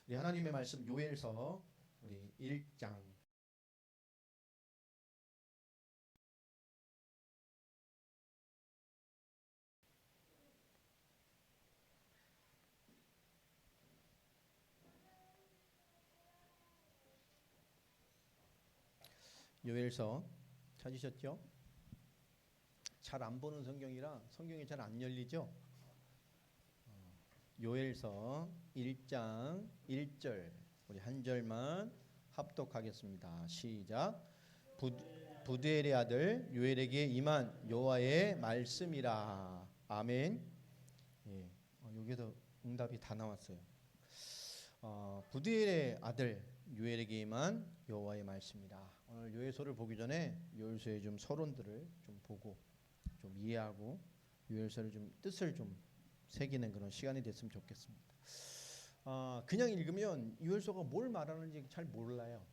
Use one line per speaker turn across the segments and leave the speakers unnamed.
우리 하나님의 말씀 요엘서 우리 1장 요엘서 찾으셨죠? 잘 안 보는 성경이라 성경이 잘 안 열리죠? 요엘서 1장 1절 우리 한 절만 합독하겠습니다. 시작. 부드엘의 아들 요엘에게 임한 여호와의 말씀이라. 아멘. 예, 여기도 응답이 다 나왔어요. 부드엘의 아들 요엘에게 임한 여호와의 말씀이라. 오늘 요엘서를 보기 전에 요엘서의 좀 서론들을 좀 보고 좀 이해하고 요엘서를 좀 뜻을 좀 새기는 그런 시간이 됐으면 좋겠습니다. 그냥 읽으면 요엘서가 뭘 말하는지 잘 몰라요.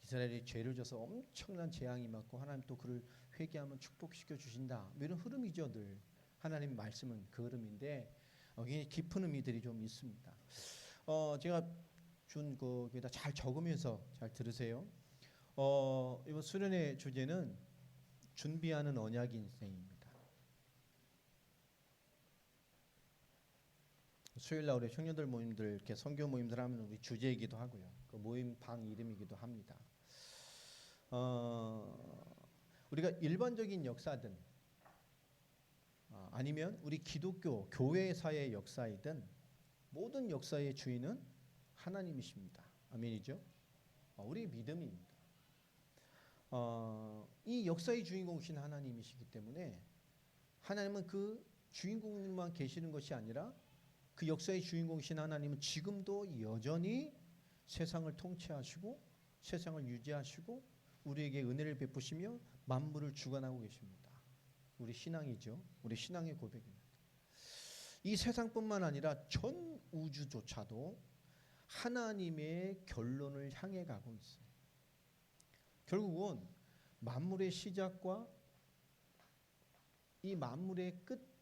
이스라엘이 죄를 져서 엄청난 재앙이 맞고 하나님 또 그를 회개하면 축복시켜 주신다. 이런 흐름이죠. 늘 하나님 말씀은 그 흐름인데 여기 깊은 의미들이 좀 있습니다. 제가 준 거기다 잘 적으면서 잘 들으세요. 이번 수련의 주제는 준비하는 언약 인생입니다. 수요일 날 우리 청년들 모임들 이렇게 선교 모임들 하면 우리 주제이기도 하고요. 그 모임 방 이름이기도 합니다. 우리가 일반적인 역사든 아니면 우리 기독교 교회사의 역사이든 모든 역사의 주인은 하나님이십니다. 아멘이죠? 우리 믿음입니다. 이 역사의 주인공이신 하나님이시기 때문에 하나님은 그 주인공만 계시는 것이 아니라 그 역사의 주인공이신 하나님은 지금도 여전히 세상을 통치하시고 세상을 유지하시고 우리에게 은혜를 베푸시며 만물을 주관하고 계십니다. 우리 신앙이죠. 우리 신앙의 고백입니다. 이 세상뿐만 아니라 전 우주조차도 하나님의 결론을 향해 가고 있어요. 결국은 만물의 시작과 이 만물의 끝,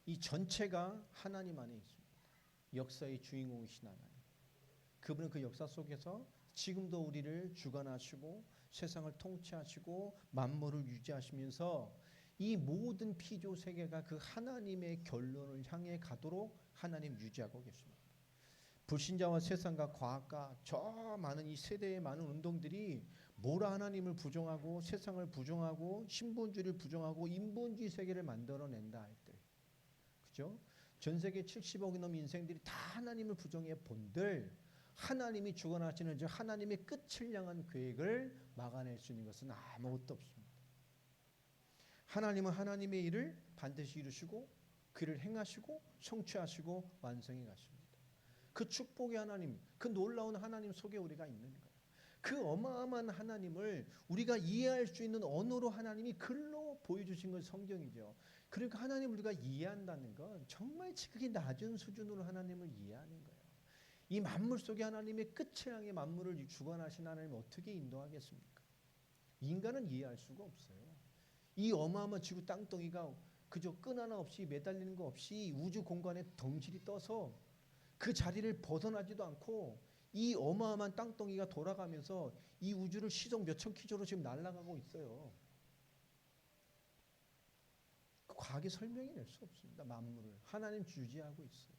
이 전체가 하나님 안에 있습니다. 역사의 주인공이신 하나님. 그분은 그 역사 속에서 지금도 우리를 주관하시고 세상을 통치하시고 만물을 유지하시면서 이 모든 피조 세계가 그 하나님의 결론을 향해 가도록 하나님 유지하고 계십니다. 불신자와 세상과 과학과 저 많은 이 세대의 많은 운동들이 모라 하나님을 부정하고 세상을 부정하고 신본주의를 부정하고 인본주의 세계를 만들어낸다 할 때, 그죠? 전 세계 70억이 넘는 인생들이 다 하나님을 부정해 본들 하나님이 주관하시는 저 하나님의 끝을 향한 계획을 막아낼 수 있는 것은 아무것도 없습니다. 하나님은 하나님의 일을 반드시 이루시고 그를 행하시고 성취하시고 완성해 가십니다. 그 축복의 하나님, 그 놀라운 하나님 속에 우리가 있는 거예요. 그 어마어마한 하나님을 우리가 이해할 수 있는 언어로 하나님이 글로 보여주신 것이 성경이죠. 그러니까 하나님을 우리가 이해한다는 건 정말 지극히 낮은 수준으로 하나님을 이해하는 거예요. 이 만물 속에 하나님의 끝을 향해 만물을 주관하신 하나님을 어떻게 인도하겠습니까? 인간은 이해할 수가 없어요. 이 어마어마한 지구 땅덩이가 그저 끈 하나 없이 매달리는 거 없이 우주 공간에 덩실이 떠서 그 자리를 벗어나지도 않고 이 어마어마한 땅덩이가 돌아가면서 이 우주를 시속 몇천 킬로로 지금 날아가고 있어요. 그 과학이 설명이 낼 수 없습니다. 만물을 하나님 주지하고 있어요.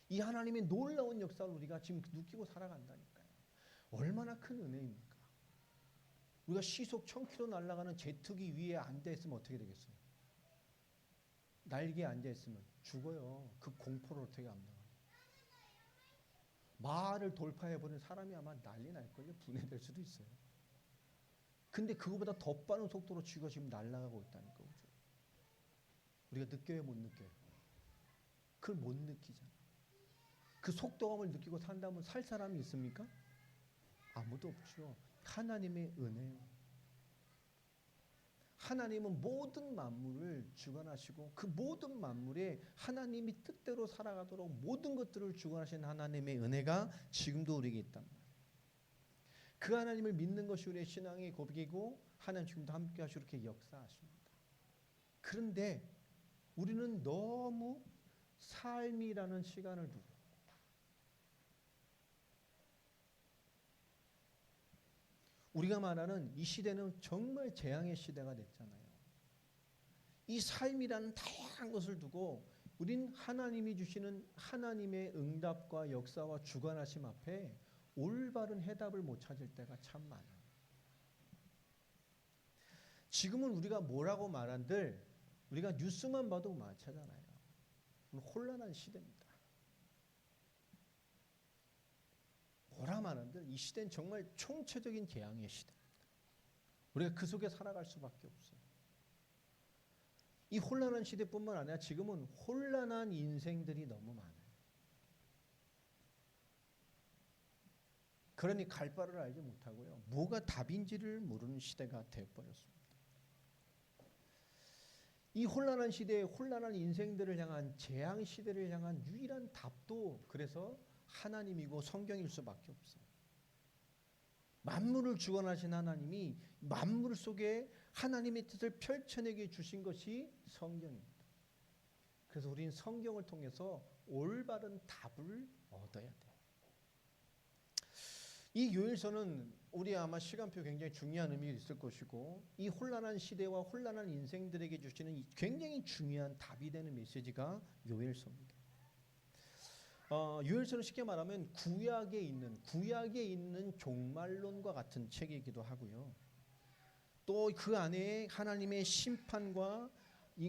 이 하나님의 놀라운 역사를 우리가 지금 느끼고 살아간다니까요. 얼마나 큰 은혜입니까? 우리가 시속 1000km 날아가는 제트기 위에 앉아있으면 어떻게 되겠어요? 날개에 앉아있으면 죽어요. 그 공포를 어떻게 감당해요? 마하를 돌파해버린 사람이 아마 난리 날걸요. 분해될 수도 있어요. 근데 그거보다 더 빠른 속도로 쥐가 지금 날아가고 있다니까. 그죠? 우리가 느껴요, 못 느껴요? 그걸 못 느끼잖아. 그 속도감을 느끼고 산다면 살 사람이 있습니까? 아무도 없죠. 하나님의 은혜요. 하나님은 모든 만물을 주관하시고 그 모든 만물에 하나님이 뜻대로 살아가도록 모든 것들을 주관하신 하나님의 은혜가 지금도 우리에게 있단 말이에요. 그 하나님을 믿는 것이 우리의 신앙의 고백이고 하나님 지금도 함께 하시고 이렇게 역사하십니다. 그런데 우리는 너무 삶이라는 잠시라는 시간을 두고 우리가 말하는 이 시대는 정말 재앙의 시대가 됐잖아요. 이 삶이라는 다양한 것을 두고 우린 하나님이 주시는 하나님의 응답과 역사와 주관하심 앞에 올바른 해답을 못 찾을 때가 참 많아요. 지금은 우리가 뭐라고 말한들 우리가 뉴스만 봐도 마찬가지잖아요. 혼란한 시대입니다. 뭐라 말한들 이 시대는 정말 총체적인 재앙의 시대입니다. 우리가 그 속에 살아갈 수밖에 없어요. 이 혼란한 시대뿐만 아니라 지금은 혼란한 인생들이 너무 많아요. 그러니 갈 바를 알지 못하고요. 뭐가 답인지를 모르는 시대가 되어버렸습니다. 이 혼란한 시대에 혼란한 인생들을 향한 재앙 시대를 향한 유일한 답도 그래서 하나님이고 성경일 수밖에 없어요. 만물을 주관하신 하나님이 만물 속에 하나님의 뜻을 펼쳐내게 주신 것이 성경입니다. 그래서 우리는 성경을 통해서 올바른 답을 얻어야 돼요. 이 요일서는 우리 아마 시간표 굉장히 중요한 의미가 있을 것이고 이 혼란한 시대와 혼란한 인생들에게 주시는 굉장히 중요한 답이 되는 메시지가 요일서입니다. 요일서는 쉽게 말하면 구약에 있는 종말론과 같은 책이기도 하고요. 또 그 안에 하나님의 심판과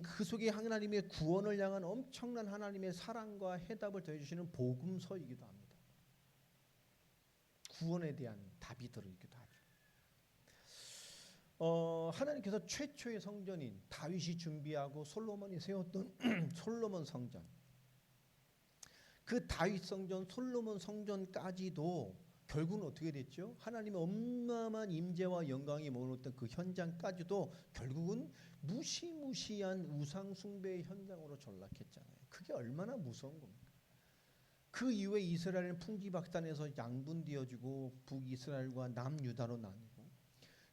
그 속에 하나님의 구원을 향한 엄청난 하나님의 사랑과 해답을 더해주시는 복음서이기도 합니다. 구원에 대한 답이 들어있기도 하죠. 하나님께서 최초의 성전인 다윗이 준비하고 솔로몬이 세웠던 솔로몬 성전, 그 다윗 성전, 솔로몬 성전까지도 결국은 어떻게 됐죠? 하나님의 어마어마한 임재와 영광이 머물렀던 그 현장까지도 결국은 무시무시한 우상 숭배의 현장으로 전락했잖아요. 그게 얼마나 무서운 겁니까? 그 이후에 이스라엘은 풍지박산에서 양분되어지고 북이스라엘과 남유다로 나뉘고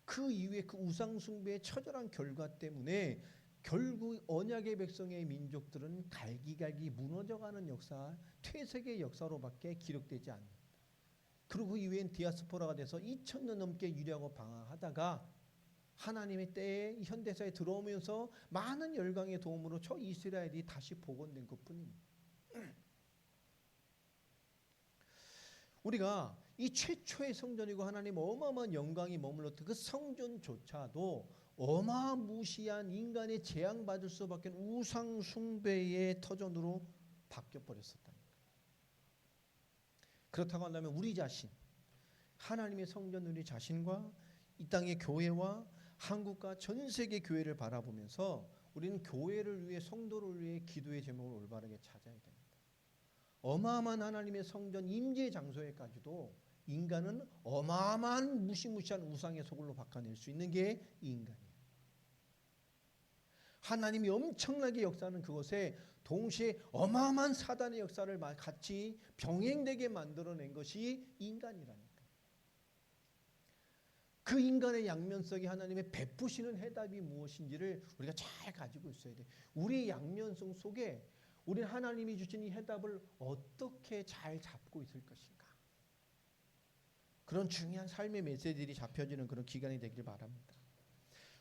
그 이후에 그 우상 숭배의 처절한 결과 때문에 결국 언약의 백성의 민족들은 갈기갈기 무너져가는 역사, 퇴색의 역사로밖에 기록되지 않는다. 그리고 그 이후엔 디아스포라가 돼서 2000년 넘게 유리하고 방황하다가 하나님의 때에 현대사에 들어오면서 많은 열강의 도움으로 저 이스라엘이 다시 복원된 것뿐입니다. 우리가 이 최초의 성전이고 하나님 어마어마한 영광이 머물렀던 그 성전조차도 어마무시한 인간의 재앙받을 수밖에 없는 우상 숭배의 터전으로 바뀌어버렸었다. 그렇다고 한다면 우리 자신, 하나님의 성전 우리 자신과 이 땅의 교회와 한국과 전 세계 교회를 바라보면서 우리는 교회를 위해 성도를 위해 기도의 제목을 올바르게 찾아야 됩니다. 어마어마한 하나님의 성전 임재 장소에까지도 인간은 어마어마한 무시무시한 우상의 소굴로 바꿔낼 수 있는 게 인간이에요. 하나님이 엄청나게 역사하는 그곳에 동시에 어마어마한 사단의 역사를 같이 병행되게 만들어낸 것이 인간이라니까. 그 인간의 양면성이 하나님의 베푸시는 해답이 무엇인지를 우리가 잘 가지고 있어야 돼. 우리의 양면성 속에 우리는 하나님이 주신 이 해답을 어떻게 잘 잡고 있을 것인가. 그런 중요한 삶의 메시지들이 잡혀지는 그런 기간이 되길 바랍니다.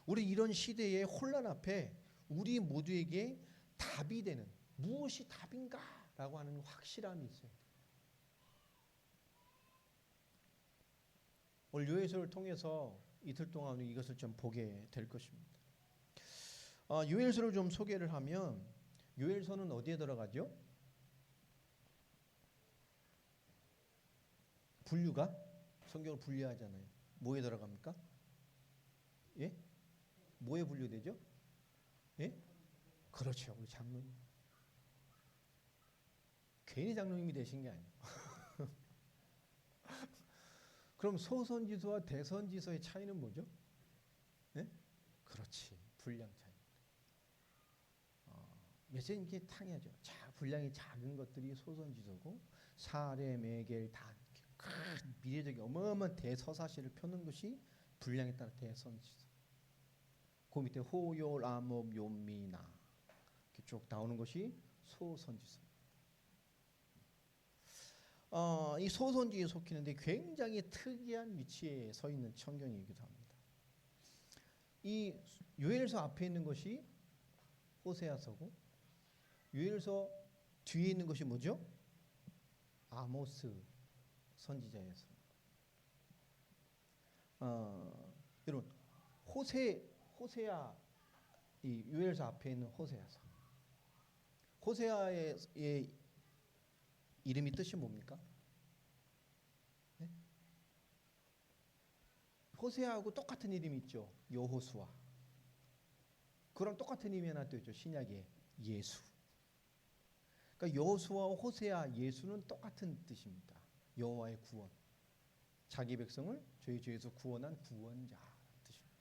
우리 이런 시대의 혼란 앞에 우리 모두에게 답이 되는 무엇이 답인가라고 하는 확실함이 있어야 돼요. 오늘 요엘서를 통해서 이틀 동안 이것을 좀 보게 될 것입니다. 요엘서를 좀 소개를 하면 요엘서는 어디에 들어가죠? 분류가? 성경을 분류하잖아요. 뭐에 들어갑니까? 예? 뭐에 분류되죠? 예? 그렇죠. 우리 장로님. 괜히 장로님이 되신 게 아니에요. 그럼 소선지서와 대선지서의 차이는 뭐죠? 예? 그렇지. 분량 차이. 메시지는 이렇게 탕해야죠. 분량이 작은 것들이 소선지서고 사례, 매겔, 단 큰 미래적인 어마어마한 대서사시를 펴는 것이 분량에 따라 대선지서. 그 밑에 호요, 아목, 요미나 이렇게 쭉 나오는 것이 소선지서. 이 소선지에 속히는데 굉장히 특이한 위치에 서 있는 성경이기도 합니다. 이 요엘서 앞에 있는 것이 호세아서고 요엘서 뒤에 있는 것이 뭐죠? 아모스 선지자에서. 여러분 호세아 이 요엘서 앞에 있는 호세아서. 호세아의 이름이 뜻이 뭡니까? 네? 호세아하고 똑같은 이름이 있죠. 여호수아. 그랑 똑같은 이름이 하나 또 있죠. 신약에 예수. 그러니까 여호수아와 호세아, 예수는 똑같은 뜻입니다. 여호와의 구원. 자기 백성을 죄의 죄에서 구원한 구원자 뜻입니다.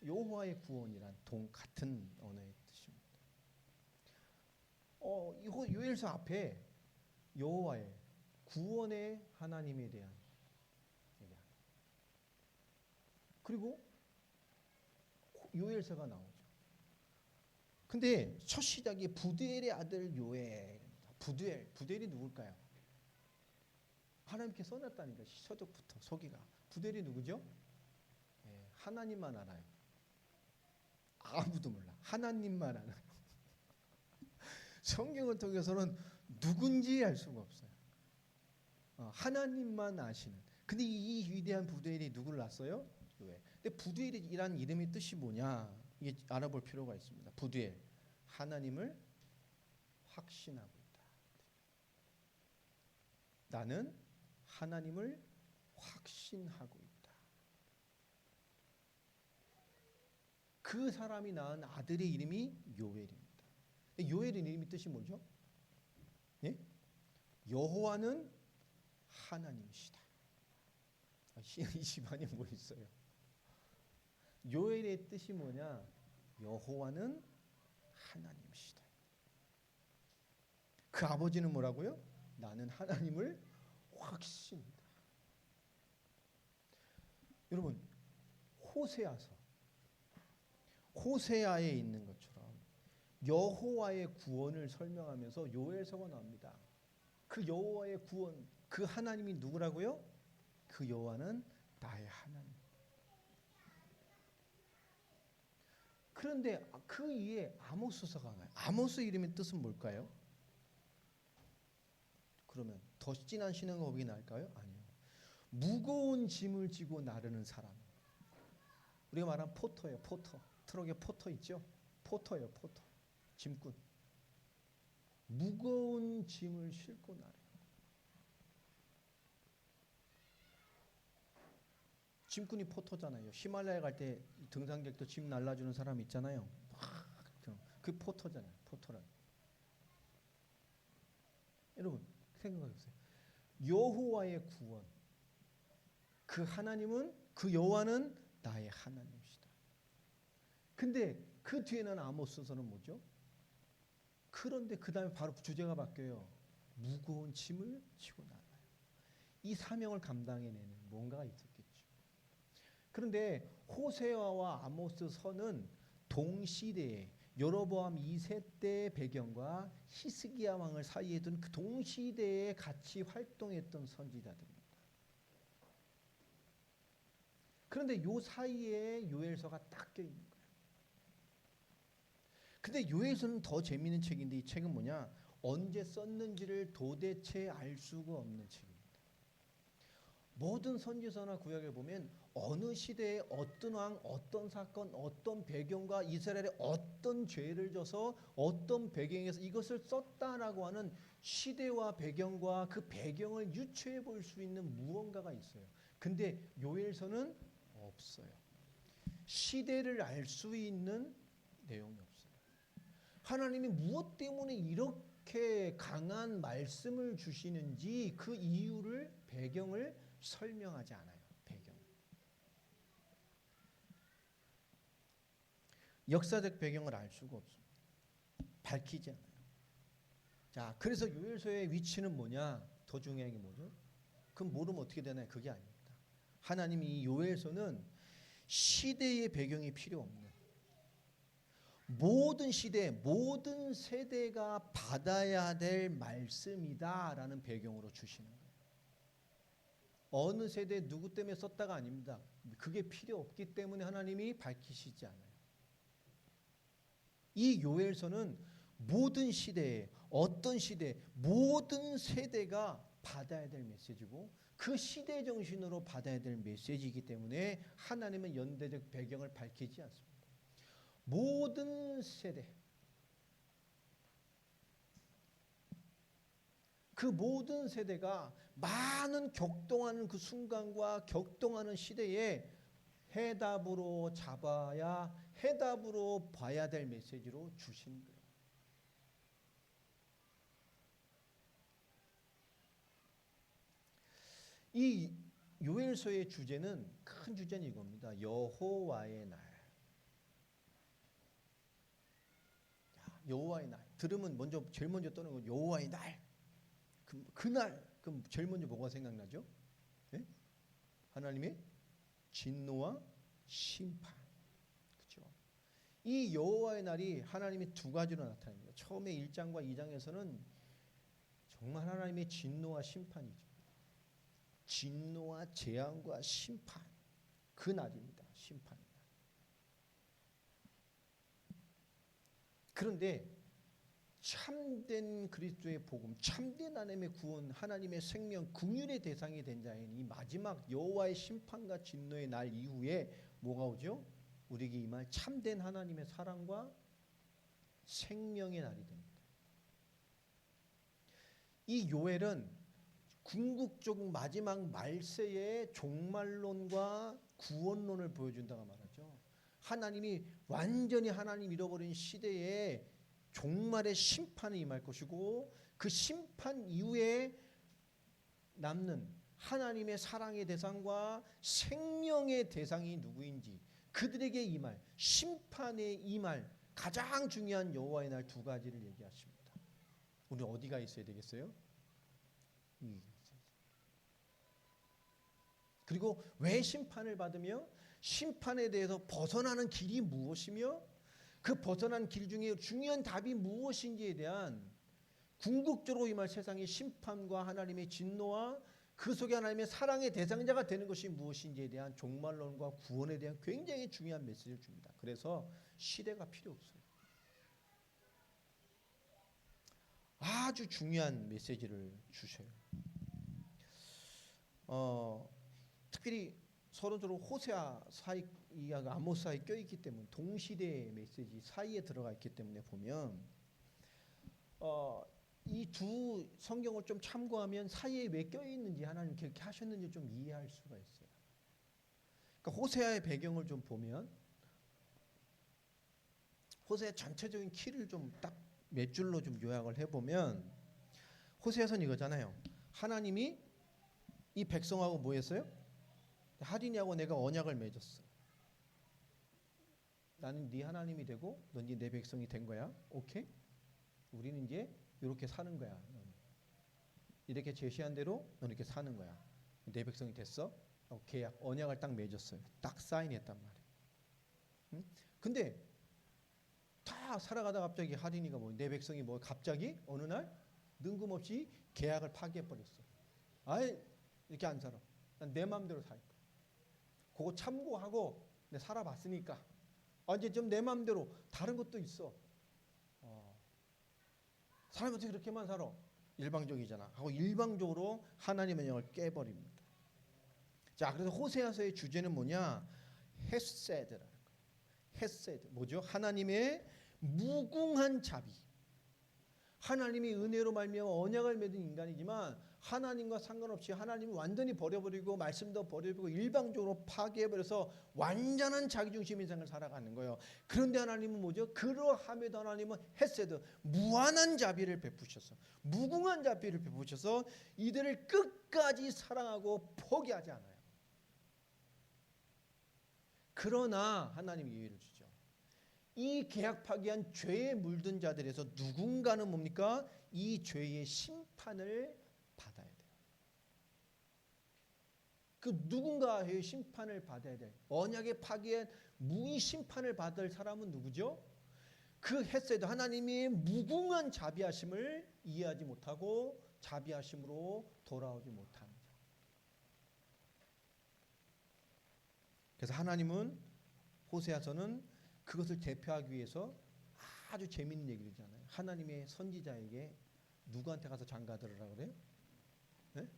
여호와의 구원이란 같은 언어의 뜻입니다. 이 요엘서 앞에 여호와의 구원의 하나님에 대한 얘기합니다. 그리고 요엘서가 나오죠. 근데 첫 시작이 부두엘의 아들 요엘. 부두엘이 누굴까요? 하나님께 써놨다니까. 서적부터 서기가. 부두엘이 누구죠? 네, 하나님만 알아요. 아무도 몰라. 하나님만 알아요. 성경을 통해서는 누군지 알 수가 없어요. 하나님만 아시는. 근데 이 위대한 부두엘이 누구를 낳았어요? 요엘. 근데 부두엘이라는 이름의 뜻이 뭐냐? 이게 알아볼 필요가 있습니다. 부두엘, 하나님을 확신하고 있다. 나는 하나님을 확신하고 있다. 그 사람이 낳은 아들의 이름이 요엘입니다. 요엘의 이름의 뜻이 뭐죠? 예? 여호와는 하나님이시다. 이 집안에 뭐 있어요? 요엘의 뜻이 뭐냐? 여호와는 하나님이시다. 그 아버지는 뭐라고요? 나는 하나님을 확신한다. 여러분 호세아에 있는 것처럼 여호와의 구원을 설명하면서 요엘서가 나옵니다. 그 여호와의 구원, 그 하나님이 누구라고요? 그 여호와는 나의 하나님. 그런데 그 이에 아모스서가 나요. 아모스 이름의 뜻은 뭘까요? 그러면 더 진한 신앙고백이 나을까요? 아니요. 무거운 짐을 지고 나르는 사람. 우리가 말한 포터예요. 포터. 트럭에 포터 있죠? 포터예요. 포터. 짐꾼. 무거운 짐을 싣고 나르는. 짐꾼이 포터잖아요. 히말라야 갈 때 등산객도 짐 날라주는 사람 있잖아요. 그 포터잖아요. 포터란. 여러분 생각해보세요. 여호와의 구원. 그 하나님은, 그 여호와는 나의 하나님이시다. 근데 그 뒤에는 아모스서는 뭐죠? 그런데 그 다음에 바로 주제가 바뀌어요. 무거운 짐을 지고 나가요. 이 사명을 감당해내는 뭔가가 있었겠죠. 그런데 호세아와 아모스서는 동시대에 여로보암 2세 때 배경과 히스기야 왕을 사이에 둔 그 동시대에 같이 활동했던 선지자들입니다. 그런데 요 사이에 요엘서가 딱 껴있는 거예요. 근데 요엘서는 더 재미있는 책인데 이 책은 뭐냐? 언제 썼는지를 도대체 알 수가 없는 책입니다. 모든 선지서나 구약에 보면 어느 시대에 어떤 왕, 어떤 사건, 어떤 배경과 이스라엘에 어떤 죄를 져서 어떤 배경에서 이것을 썼다라고 하는 시대와 배경과 그 배경을 유추해 볼 수 있는 무언가가 있어요. 근데 요엘서는 없어요. 시대를 알 수 있는 내용이 없어요. 하나님이 무엇 때문에 이렇게 강한 말씀을 주시는지 그 이유를, 배경을 설명하지 않아요. 배경. 역사적 배경을 알 수가 없습니다. 밝히지 않아요. 자, 그래서 요엘서의 위치는 뭐냐? 더 중요한 게 뭐죠? 그럼 모르면 어떻게 되나요? 그게 아닙니다. 하나님이 이 요엘서는 시대의 배경이 필요 없는, 모든 시대, 모든 세대가 받아야 될 말씀이다라는 배경으로 주시는 거예요. 어느 세대 누구 때문에 썼다가 아닙니다. 그게 필요 없기 때문에 하나님이 밝히시지 않아요. 이 요엘서는 모든 시대에, 어떤 시대, 모든 세대가 받아야 될 메시지고 그 시대 정신으로 받아야 될 메시지이기 때문에 하나님은 연대적 배경을 밝히지 않습니다. 모든 세대, 그 모든 세대가 많은 격동하는 그 순간과 격동하는 시대에 해답으로 잡아야, 해답으로 봐야 될 메시지로 주신 거예요. 이 요엘서의 주제는, 큰 주제는 이겁니다. 여호와의 날. 여호와의 날. 들으면 제일 먼저 떠오르는 건 여호와의 날. 그날, 그럼 제일 먼저 뭐가 생각나죠? 네? 하나님의 진노와 심판. 그렇죠? 이 여호와의 날이 하나님이 두 가지로 나타납니다. 처음에 1장과 2장에서는 정말 하나님의 진노와 심판이죠. 진노와 재앙과 심판. 그 날입니다. 심판. 그런데 참된 그리스도의 복음, 참된 하나님의 구원, 하나님의 생명, 긍휼의 대상이 된 자인 이 마지막 여호와의 심판과 진노의 날 이후에 뭐가 오죠? 우리에게 임할 참된 하나님의 사랑과 생명의 날이 됩니다. 이 요엘은 궁극적 마지막 말세의 종말론과 구원론을 보여준다고 말하죠. 하나님이 완전히 하나님 잃어버린 시대에 종말의 심판이 임할 것이고 그 심판 이후에 남는 하나님의 사랑의 대상과 생명의 대상이 누구인지 그들에게 임할 심판에 임할 가장 중요한 여호와의 날 두 가지를 얘기하십니다. 우리 어디가 있어야 되겠어요? 그리고 왜 심판을 받으며 심판에 대해서 벗어나는 길이 무엇이며 그 벗어난 길 중에 중요한 답이 무엇인지에 대한 궁극적으로 임할 세상의 심판과 하나님의 진노와 그 속에 하나님의 사랑의 대상자가 되는 것이 무엇인지에 대한 종말론과 구원에 대한 굉장히 중요한 메시지를 줍니다. 그래서 시대가 필요 없어요. 아주 중요한 메시지를 주셔요. 특별히 서론적으로 호세아 사이, 아모스 사이 껴있기 때문에 동시대의 메시지 사이에 들어가 있기 때문에 보면 이 두 성경을 좀 참고하면 사이에 왜 껴있는지 하나님 그렇게 하셨는지 좀 이해할 수가 있어요. 그러니까 호세아의 배경을 좀 보면 호세아 전체적인 키를 좀 딱 몇 줄로 좀 요약을 해보면 호세아서는 이거잖아요. 하나님이 이 백성하고 뭐 했어요? 하리니하고 내가 언약을 맺었어. 나는 네 하나님이 되고 넌 이제 내 백성이 된 거야. 오케이? 우리는 이제 이렇게 사는 거야. 이렇게 제시한 대로 넌 이렇게 사는 거야. 내 백성이 됐어. 계약, 언약을 딱 맺었어요. 딱 사인했단 말이에요. 응? 근데 다 살아가다 갑자기 하리니가 뭐 내 백성이 뭐 갑자기 어느 날 능금없이 계약을 파기해 버렸어. 아이 이렇게 안 살아. 난 내 마음대로 살 거야. 그거 참고하고 내가 살아봤으니까 이제 좀 내 마음대로 다른 것도 있어. 사람이 어떻게 그렇게만 살아? 일방적이잖아. 하고 일방적으로 하나님의 영을 깨버립니다. 자, 그래서 호세아서의 주제는 뭐냐? 헤세드라는 거예요. 헤세드 뭐죠? 하나님의 무궁한 자비. 하나님이 은혜로 말미암아 언약을 맺은 인간이지만 하나님과 상관없이 하나님을 완전히 버려버리고 말씀도 버려버리고 일방적으로 파괴해버려서 완전한 자기중심 인생을 살아가는 거예요. 그런데 하나님은 뭐죠? 그러함에도 하나님은 헤세드 무한한 자비를 베푸셔서 무궁한 자비를 베푸셔서 이들을 끝까지 사랑하고 포기하지 않아요. 그러나 하나님이 예외를 주죠. 이 계약 파기한 죄에 물든 자들에서 누군가는 뭡니까? 이 죄의 심판을 받아야 돼요. 그 누군가의 심판을 받아야 돼. 언약의 파기에 무의 심판을 받을 사람은 누구죠? 그 헤세드 하나님의 무궁한 자비하심을 이해하지 못하고 자비하심으로 돌아오지 못하는 자. 그래서 하나님은 호세아서는 그것을 대표하기 위해서 아주 재미있는 얘기를 하잖아요. 하나님의 선지자에게 누구한테 가서 장가들으라 그래요? 네?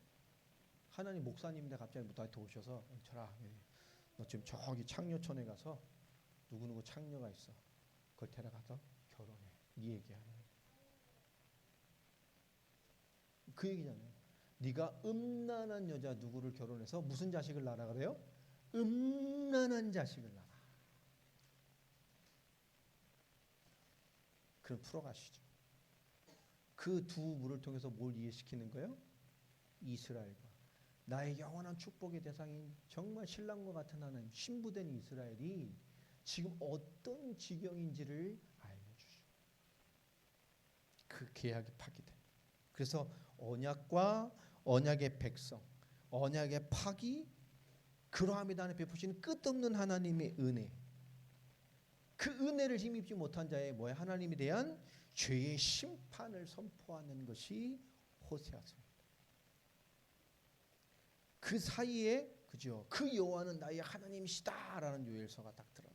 하나님 목사님인데 갑자기 나한테 오셔서 철아, 너 지금 저기 창녀촌에 가서 누구누구 창녀가 있어. 그걸 데려가서 결혼해. 이 얘기하는 거예요. 그 얘기잖아요. 네가 음란한 여자 누구를 결혼해서 무슨 자식을 낳으라 그래요? 음란한 자식을 낳아. 그럼 풀어가시죠. 그 두 물을 통해서 뭘 이해시키는 거예요? 이스라엘과 나의 영원한 축복의 대상인 정말 신랑과 같은 하나님, 신부된 이스라엘이 지금 어떤 지경인지를 알려주죠. 그 계약이 파기돼. 그래서 언약과 언약의 백성, 언약의 파기, 그러함에 대한 베푸시는 끝없는 하나님의 은혜. 그 은혜를 힘입지 못한 자의 뭐야? 하나님에 대한 죄의 심판을 선포하는 것이 호세아서입니다. 그 사이에 그죠? 그 여호와는 나의 하나님이시다라는 요엘서가 딱 들어요.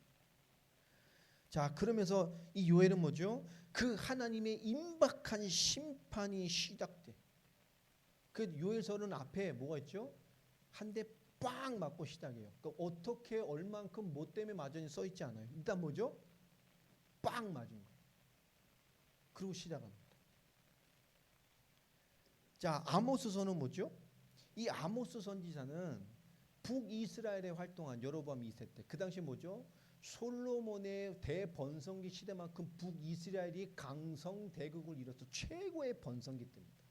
자, 그러면서 이 요엘은 뭐죠? 그 하나님의 임박한 심판이 시작돼. 그 요엘서는 앞에 뭐가 있죠? 한 대 빵 맞고 시작해요. 그러니까 어떻게 얼만큼 뭐 때문에 맞은지 써 있지 않아요. 일단 뭐죠? 빵 맞은 거예요. 그리고 시작합니다. 자, 아모스서는 뭐죠? 이 아모스 선지자는 북이스라엘에 활동한 여로보암 2세 때, 그 당시 뭐죠? 솔로몬의 대번성기 시대만큼 북이스라엘이 강성대국을 이뤄서 최고의 번성기 때입니다.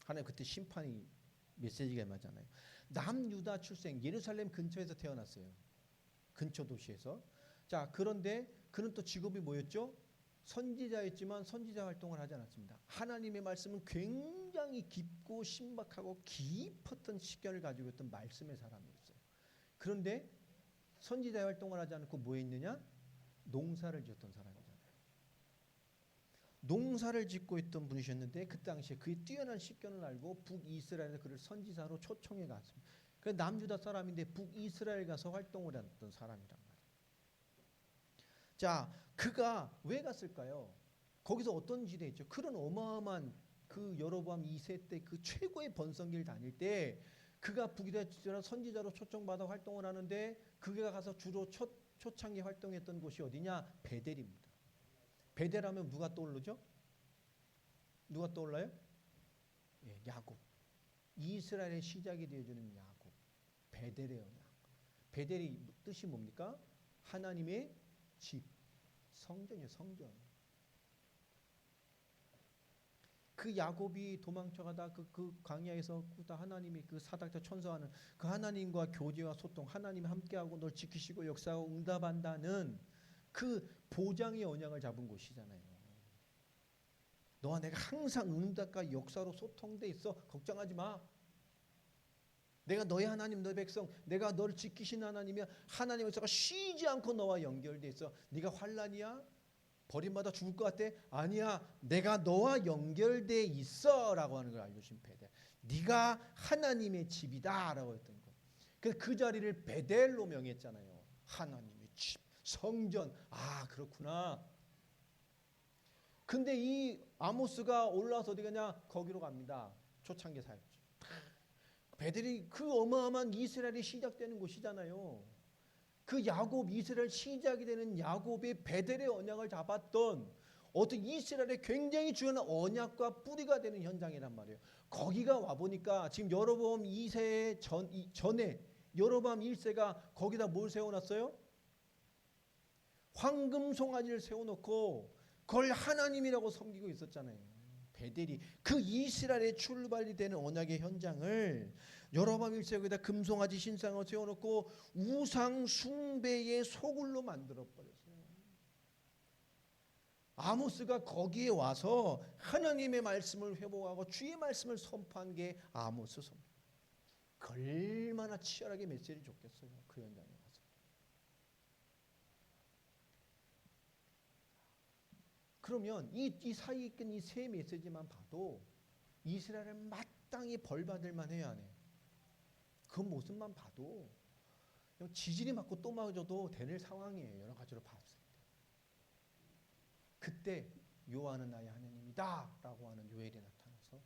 하나님 그때 심판이 메시지가 임하잖아요. 남유다 출생, 예루살렘 근처에서 태어났어요. 근처 도시에서. 자, 그런데 그는 또 직업이 뭐였죠? 선지자였지만 선지자 활동을 하지 않았습니다. 하나님의 말씀은 굉장히 깊고 신박하고 깊었던 시견을 가지고 있던 말씀의 사람이었어요. 그런데 선지자 활동을 하지 않고 뭐 했느냐? 농사를 지었던 사람이잖아요. 농사를 짓고 있던 분이셨는데 그 당시에 그의 뛰어난 식견을 알고 북이스라엘에 그를 선지자로 초청해 갔습니다. 그래서 남유다 사람인데 북이스라엘 가서 활동을 했던 사람이란 말이에요. 자, 그가 왜 갔을까요? 거기서 어떤 지대에 있죠? 그런 어마어마한 그 여로보암 2세 때 그 최고의 번성기를 다닐 때 그가 북이스라엘 선지자로 초청받아 활동을 하는데 그가 가서 주로 초창기 활동했던 곳이 어디냐? 베델입니다. 베델하면 누가 떠오르죠? 누가 떠올라요? 예, 야곱. 이스라엘의 시작이 되어주는 야곱. 베델의 언약. 베델이 뜻이 뭡니까? 하나님의 집. 성전이에요, 성전. 그 야곱이 도망쳐가다 그 광야에서 하나님이 그 사닥터 천서하는 그 하나님과 교제와 소통, 하나님이 함께하고 널 지키시고 역사하고 응답한다는 그 보장의 언약을 잡은 곳이잖아요. 너와 내가 항상 응답과 역사로 소통돼 있어. 걱정하지 마. 내가 너의 하나님, 너의 백성, 내가 너를 지키시는 하나님이야. 하나님의 역사가 쉬지 않고 너와 연결돼 있어. 네가 환난이야? 버림받아 죽을 것 같아? 아니야. 내가 너와 연결돼 있어라고 하는 걸 알려주신 베델. 네가 하나님의 집이다라고 했던 거. 그 자리를 베델로 명했잖아요. 하나님의 집, 성전. 아, 그렇구나. 근데 이 아모스가 올라와서 어디 가냐? 거기로 갑니다. 초창기 사역지. 베델이 그 어마어마한 이스라엘이 시작되는 곳이잖아요. 그 야곱, 이스라엘 시작이 되는 야곱의 베델의 언약을 잡았던 어떤 이스라엘의 굉장히 중요한 언약과 뿌리가 되는 현장이란 말이에요. 거기가 와보니까 지금 여로보암 2세 전에 여로보암 1세가 거기다 뭘 세워놨어요? 황금 송아지를 세워놓고 그걸 하나님이라고 섬기고 있었잖아요. 베델이 그 이스라엘의 출발이 되는 언약의 현장을 여로보암 1세에다 금송아지 신상을 세워놓고 우상 숭배의 소굴로 만들어버렸어요. 아모스가 거기에 와서 하나님의 말씀을 회복하고 주의 말씀을 선포한 게 아모스 선포. 얼마나 치열하게 메시지를 줬겠어요. 그 현장에 와서. 그러면 이 사이에 있는 이 세 메시지만 봐도 이스라엘은 마땅히 벌받을 만해요, 안 해요? 그 모습만 봐도 그냥 지진이 맞고 또 맞아도 되는 상황이에요. 여러 가지로 봤을 때. 그때 여호와는 나의 하나님이다 라고 하는 요엘이 나타나서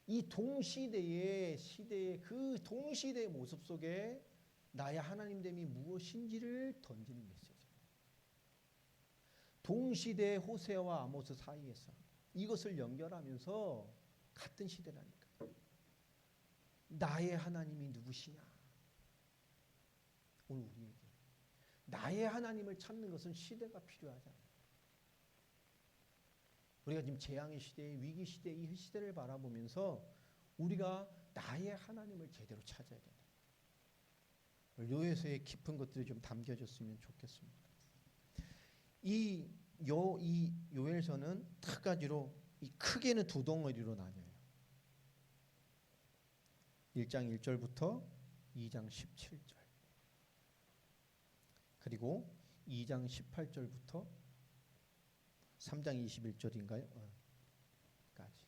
이 시대의 그 동시대의 모습 속에 나의 하나님됨이 무엇인지를 던지는 메시지입니다. 동시대의 호세아와 아모스 사이에서 이것을 연결하면서 같은 시대라니까. 나의 하나님이 누구시냐? 오늘 우리에게 나의 하나님을 찾는 것은 시대가 필요하잖아요. 우리가 지금 재앙의 시대, 위기 시대, 이 시대를 바라보면서 우리가 나의 하나님을 제대로 찾아야 된다. 요에서의 깊은 것들이 좀 담겨졌으면 좋겠습니다. 이 요엘서는 두 가지로 크게는 두 덩어리로 나뉘어요. 1장 1절부터 2장 17절. 그리고 2장 18절부터 3장 21절인가요? 까지.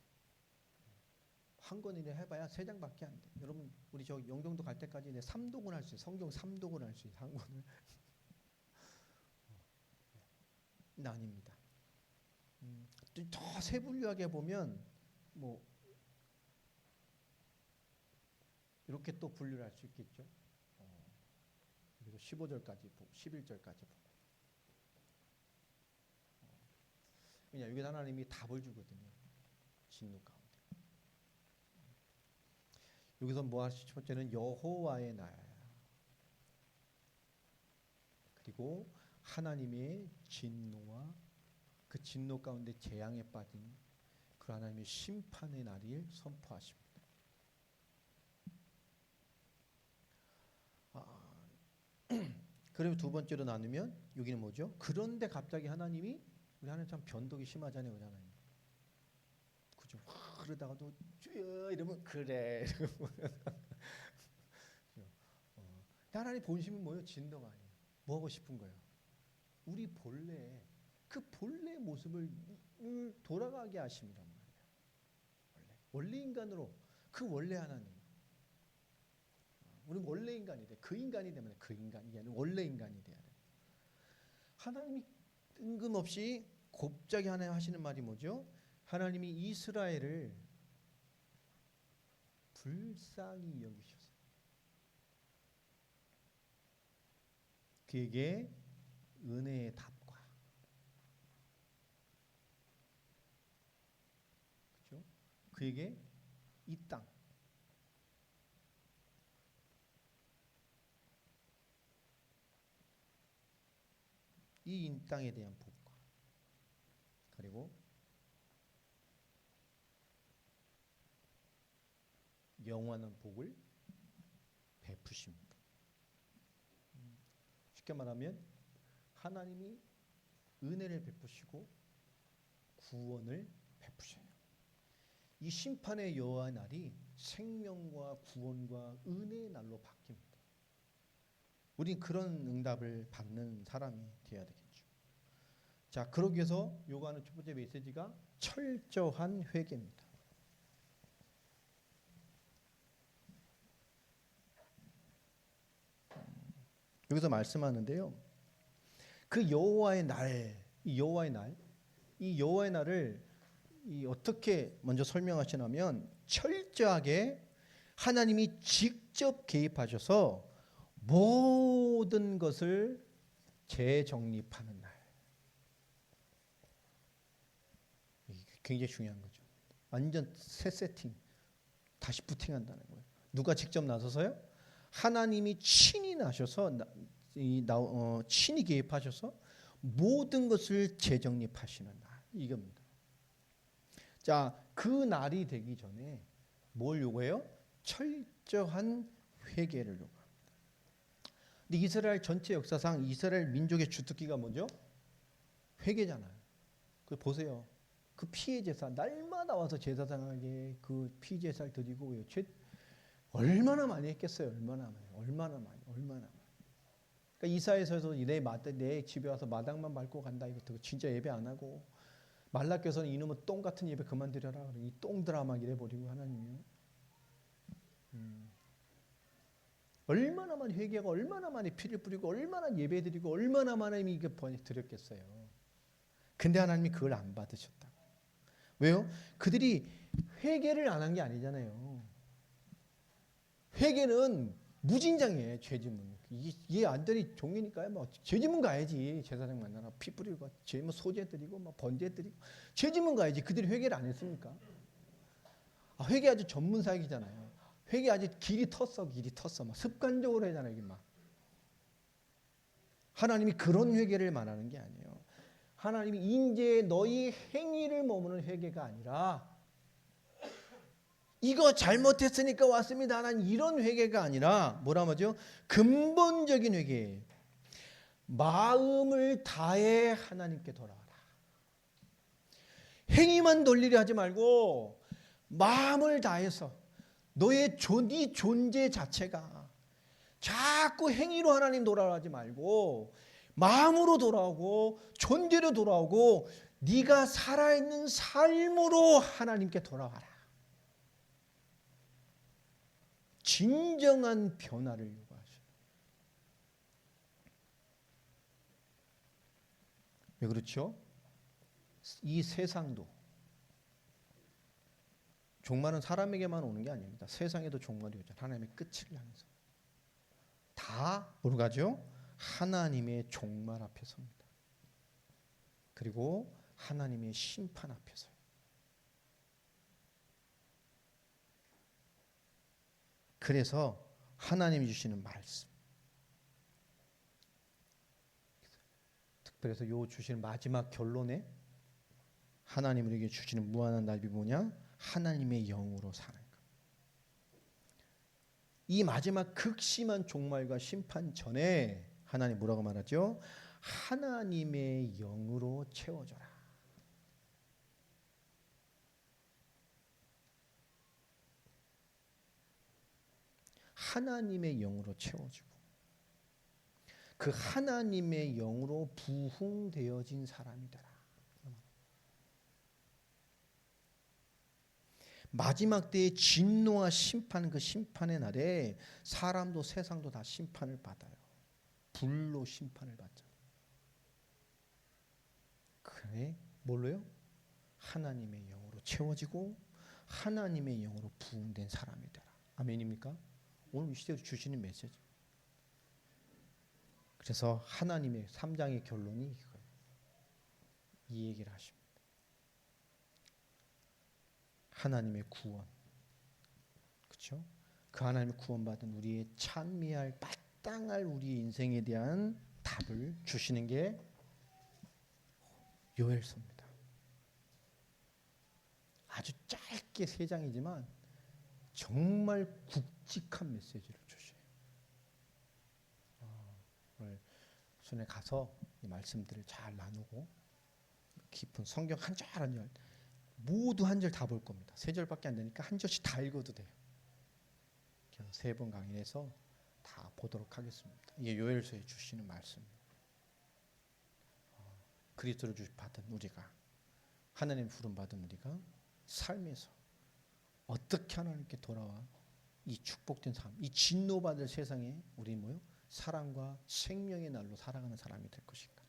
한 권이나 해봐야 3장밖에 안 돼. 여러분 우리 저 영종도 갈 때까지 3독은 할 수 있어요. 성경 3독은 할 수 있어요. 한 권을. 아닙니다. 더 세분류하게 보면 뭐 이렇게 또 분류를 할 수 있겠죠. 그래서 15절까지 보고 11절까지 보고. 왜냐 여기 하나님이 답을 주거든요. 진노 가운데. 여기서 뭐 하시죠? 첫 번째는 여호와의 날. 그리고 하나님의 진노와 그 진노 가운데 재앙에 빠진 그 하나님의 심판의 날을 선포하십니다. 그리고 두 번째로 나누면 여기는 뭐죠? 그런데 갑자기 하나님이 우리 하나님 참 변덕이 심하잖아요, 우리 하나님. 그죠? 그러다가도 주여 이러면 그래. 하나님 본심은 뭐예요? 진노가 아니에요. 뭐 하고 싶은 거예요? 우리 본래 그 본래 모습을 돌아가게 하심이란 말이에요. 원래 인간으로 그 원래 하나님. 우리는 원래 인간이 돼. 그 인간이 되면 그 인간이 아니라 원래 인간이 돼야 돼. 하나님이 뜬금없이 곱작이 하나님 하시는 말이 뭐죠? 하나님이 이스라엘을 불쌍히 여기셔서 그에게 은혜의 답과 그렇죠? 그에게 이 땅 이 땅에 대한 복과 그리고 영원한 복을 베푸십니다. 쉽게 말하면 하나님이 은혜를 베푸시고 구원을 베푸셔요. 이 심판의 여호와의 날이 생명과 구원과 은혜의 날로 바뀝니다. 우린 그런 응답을 받는 사람이 되어야 되겠죠. 자, 그러기 위해서 요구하는 첫 번째 메시지가 철저한 회개입니다. 여기서 말씀하는데요. 그 여호와의 날, 이 여호와의 날을 어떻게 먼저 설명하시냐면 철저하게 하나님이 직접 개입하셔서 모든 것을 재정립하는 날. 이게 굉장히 중요한 거죠. 완전 새 세팅, 다시 부팅한다는 거예요. 누가 직접 나서서요? 하나님이 친히 나셔서 친히 개입하셔서 모든 것을 재정립하시는 날. 이겁니다. 자, 그 날이 되기 전에 뭘 요구해요? 철저한 회개를 요구합니다. 근데 이스라엘 전체 역사상 이스라엘 민족의 주특기가 뭐죠? 회개잖아요. 그 보세요. 그 피의 제사 날마다 와서 제사장에게 그 피 제사를 드리고 얼마나 많이 했겠어요? 얼마나 많이. 그러니까 이사에서도 내 집에 와서 마당만 밟고 간다 이것도 진짜 예배 안 하고 말라께서는 이놈의 똥 같은 예배 그만 드려라. 이 똥들아 막 이래버리고 하나님이요. 얼마나 많이 회개하고 얼마나 많이 피를 뿌리고 얼마나 예배드리고 얼마나 많이 이게 드렸겠어요. 근데 하나님이 그걸 안 받으셨다고. 왜요? 그들이 회개를 안 한 게 아니잖아요. 회개는 무진장이에요. 죄지문. 이게 안들이 종이니까요. 뭐 죄지문 가야지. 제사장 만나라 피 뿌리고 죄뭐 소재 드리고 뭐 번제 드리고 죄지문 가야지. 그들이 회개를 안 했습니까? 회개 아주 전문 사역이잖아요. 회개 아주 길이 텄어. 막 습관적으로 하잖아요. 이게 막. 하나님이 그런 회개를 말하는 게 아니에요. 하나님이 인제 너희 행위를 머무는 회개가 아니라 이거 잘못했으니까 왔습니다. 하나님 이런 회개가 아니라 뭐라 하죠? 근본적인 회개. 마음을 다해 하나님께 돌아와라. 행위만 돌리려 하지 말고 마음을 다해서 너의 네 존재 자체가 자꾸 행위로 하나님 돌아오지 말고 마음으로 돌아오고 존재로 돌아오고 네가 살아있는 삶으로 하나님께 돌아와라. 진정한 변화를 요구하시는. 왜 그렇죠? 이 세상도 종말은 사람에게만 오는 게 아닙니다. 세상에도 종말이 오죠. 하나님의 끝을 향해서. 다 뭐로 가죠? 하나님의 종말 앞에 섭니다. 그리고 하나님의 심판 앞에서요. 그래서 하나님이 주시는 말씀. 특별해서 요 주시는 마지막 결론에 하나님 우리에게 주시는 무한한 답이 뭐냐? 하나님의 영으로 사는 것. 이 마지막 극심한 종말과 심판 전에 하나님 뭐라고 말하죠? 하나님의 영으로 채워줘라. 하나님의 영으로 채워지고 그 하나님의 영으로 부흥되어진 사람이 되라. 마지막 때의 진노와 심판, 그 심판의 날에 사람도 세상도 다 심판을 받아요. 불로 심판을 받잖아요. 그래 뭘로요? 하나님의 영으로 채워지고 하나님의 영으로 부흥된 사람이 되라. 아멘입니까? 오늘 이 시대로 주시는 메시지. 그래서 하나님의 3장의 결론이 이거예요. 이 얘기를 하십니다. 하나님의 구원, 그렇죠? 그 하나님의 구원받은 우리의 찬미할 마땅할 우리의 인생에 대한 답을 주시는 게 요엘서입니다. 아주 짧게 3장이지만 정말 굵직한 메시지를 주셔요. 오늘 손에 가서 이 말씀들을 잘 나누고 깊은 성경 한 절 한 절 모두 한 절 다 볼 겁니다. 3절밖에 안 되니까 한 절씩 다 읽어도 돼요. 그래서 3번 강의해서 다 보도록 하겠습니다. 이게 요엘서에 주시는 말씀입니다. 그리스도를 받은 우리가 하나님 부름 받은 우리가 삶에서 어떻게 하나님께 돌아와 이 축복된 삶, 이 진노받을 세상에 우리 뭐요? 사랑과 생명의 날로 살아가는 사람이 될 것인가?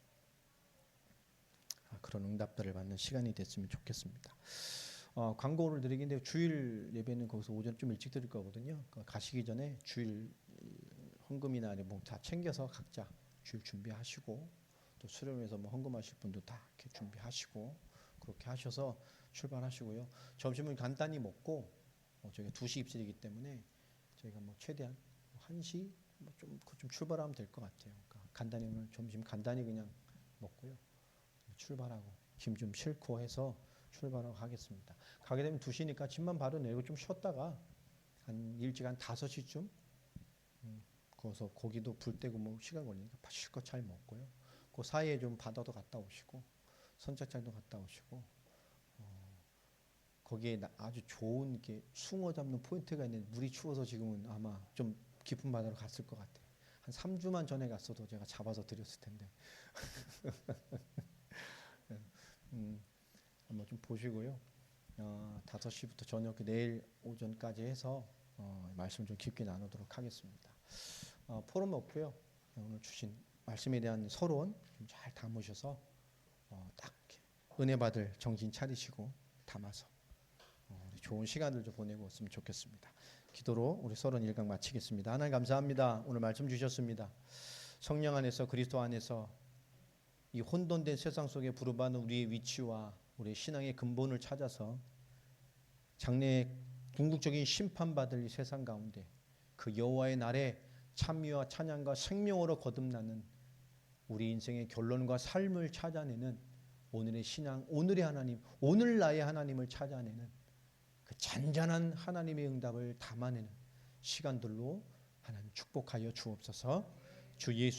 그런 응답들을 받는 시간이 됐으면 좋겠습니다. 광고를 드리긴데 주일 예배는 거기서 오전 좀 일찍 드릴 거거든요. 가시기 전에 주일 헌금이나 뭐 다 챙겨서 각자 주일 준비하시고 또 수련회에서 뭐 헌금하실 분도 다 이렇게 준비하시고 그렇게 하셔서 출발하시고요. 점심은 간단히 먹고 저희가 2시 입실이기 때문에 저희가 뭐 최대한 1시 좀 출발하면 될 것 같아요. 그러니까 간단히 오늘 점심 간단히 그냥 먹고요. 출발하고 짐 좀 싣고 해서 출발하고 하겠습니다. 가게 되면 2시니까 짐만 바로 내고 좀 쉬었다가 한 일찍 한 5시쯤 거기서 고기도 불 때고 뭐 시간 걸리니까 실컷 잘 먹고요. 그 사이에 좀 바다도 갔다 오시고 선착장도 갔다 오시고 거기에 아주 좋은 이렇게 숭어 잡는 포인트가 있는데 물이 추워서 지금은 아마 좀 깊은 바다로 갔을 것 같아요. 한 한 3주만 전에 갔어도 제가 잡아서 드렸을 텐데. 한번 좀 보시고요. 5시부터 저녁 내일 오전까지 해서 말씀 좀 깊게 나누도록 하겠습니다. 포럼 없고요. 오늘 주신 말씀에 대한 서론 좀 잘 담으셔서 딱 은혜 받을 정신 차리시고 담아서 우리 좋은 시간을 좀 보내고 있으면 좋겠습니다. 기도로 우리 서론 1강 마치겠습니다. 하나님 감사합니다. 오늘 말씀 주셨습니다. 성령 안에서 그리스도 안에서 이 혼돈된 세상 속에 부르받는 우리의 위치와 우리의 신앙의 근본을 찾아서 장래의 궁극적인 심판받을 이 세상 가운데 그 여호와의 날에 찬미와 찬양과 생명으로 거듭나는 우리 인생의 결론과 삶을 찾아내는 오늘의 신앙, 오늘의 하나님, 오늘 나의 하나님을 찾아내는 그 잔잔한 하나님의 응답을 담아내는 시간들로 하나님 축복하여 주옵소서. 주 예수